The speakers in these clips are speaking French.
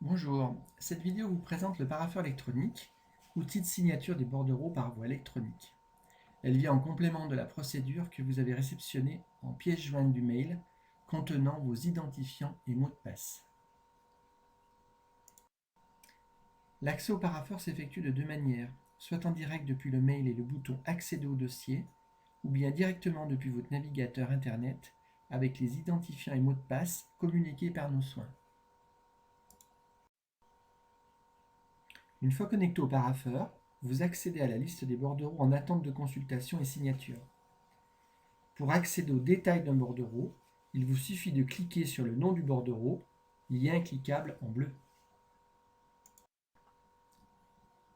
Bonjour, cette vidéo vous présente le parapheur électronique, outil de signature des bordereaux par voie électronique. Elle vient en complément de la procédure que vous avez réceptionnée en pièce jointe du mail contenant vos identifiants et mots de passe. L'accès au parapheur s'effectue de deux manières, soit en direct depuis le mail et le bouton Accéder au dossier, ou bien directement depuis votre navigateur Internet avec les identifiants et mots de passe communiqués par nos soins. Une fois connecté au parapheur, vous accédez à la liste des bordereaux en attente de consultation et signature. Pour accéder aux détails d'un bordereau, il vous suffit de cliquer sur le nom du bordereau, lien cliquable en bleu.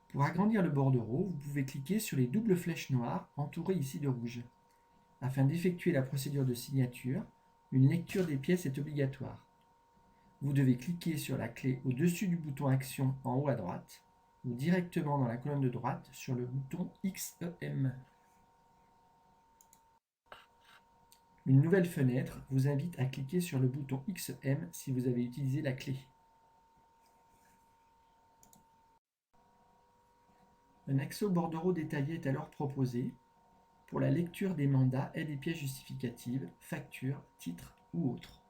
Pour agrandir le bordereau, vous pouvez cliquer sur les doubles flèches noires entourées ici de rouge. Afin d'effectuer la procédure de signature, une lecture des pièces est obligatoire. Vous devez cliquer sur la clé au-dessus du bouton Action en haut à droite, ou directement dans la colonne de droite sur le bouton XEM. Une nouvelle fenêtre vous invite à cliquer sur le bouton XEM si vous avez utilisé la clé. Un accès au bordereau détaillé est alors proposé pour la lecture des mandats et des pièces justificatives, factures, titres ou autres.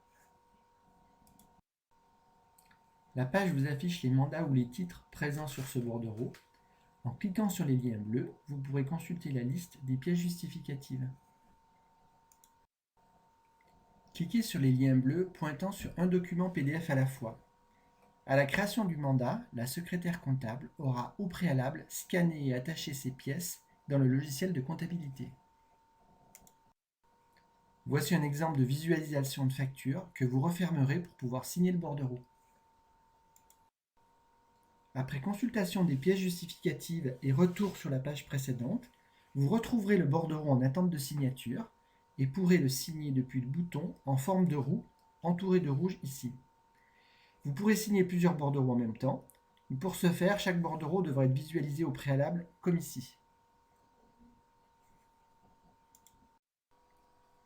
La page vous affiche les mandats ou les titres présents sur ce bordereau. En cliquant sur les liens bleus, vous pourrez consulter la liste des pièces justificatives. Cliquez sur les liens bleus pointant sur un document PDF à la fois. À la création du mandat, la secrétaire comptable aura au préalable scanné et attaché ces pièces dans le logiciel de comptabilité. Voici un exemple de visualisation de facture que vous refermerez pour pouvoir signer le bordereau. Après consultation des pièces justificatives et retour sur la page précédente, vous retrouverez le bordereau en attente de signature et pourrez le signer depuis le bouton en forme de roue entouré de rouge ici. Vous pourrez signer plusieurs bordereaux en même temps. Pour ce faire, chaque bordereau devra être visualisé au préalable comme ici.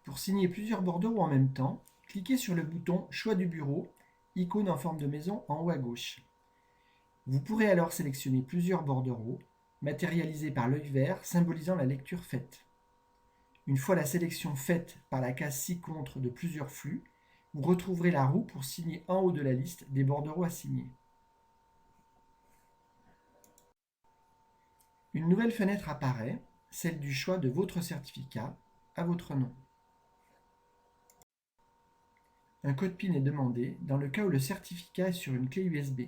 Pour signer plusieurs bordereaux en même temps, cliquez sur le bouton Choix du bureau, icône en forme de maison en haut à gauche. Vous pourrez alors sélectionner plusieurs bordereaux, matérialisés par l'œil vert symbolisant la lecture faite. Une fois la sélection faite par la case ci-contre de plusieurs flux, vous retrouverez la roue pour signer en haut de la liste des bordereaux à signer. Une nouvelle fenêtre apparaît, celle du choix de votre certificat à votre nom. Un code PIN est demandé dans le cas où le certificat est sur une clé USB.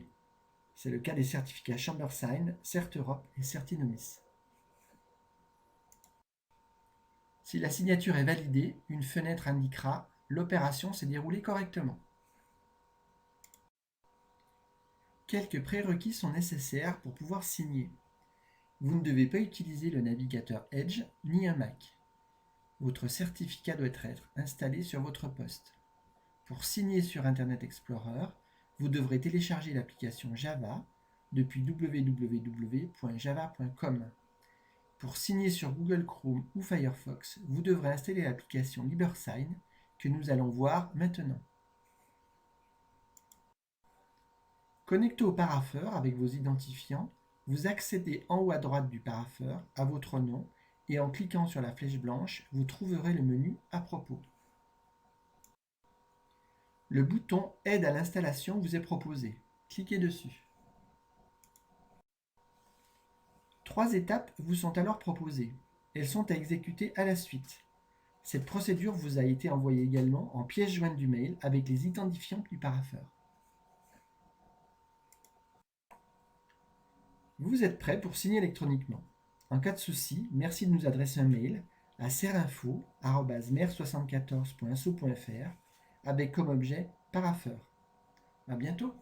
C'est le cas des certificats Chambersign, CertEurope et Certinomis. Si la signature est validée, une fenêtre indiquera « L'opération s'est déroulée correctement ». Quelques prérequis sont nécessaires pour pouvoir signer. Vous ne devez pas utiliser le navigateur Edge ni un Mac. Votre certificat doit être installé sur votre poste. Pour signer sur Internet Explorer, vous devrez télécharger l'application Java depuis www.java.com. Pour signer sur Google Chrome ou Firefox, vous devrez installer l'application LibreSign que nous allons voir maintenant. Connecté au parapheur avec vos identifiants, vous accédez en haut à droite du parapheur à votre nom et en cliquant sur la flèche blanche, vous trouverez le menu à propos. Le bouton Aide à l'installation vous est proposé. Cliquez dessus. 3 étapes vous sont alors proposées. Elles sont à exécuter à la suite. Cette procédure vous a été envoyée également en pièce jointe du mail avec les identifiants du parapheur. Vous êtes prêt pour signer électroniquement. En cas de souci, merci de nous adresser un mail à serinfo@mer74.so.fr avec comme objet parapheur. À bientôt.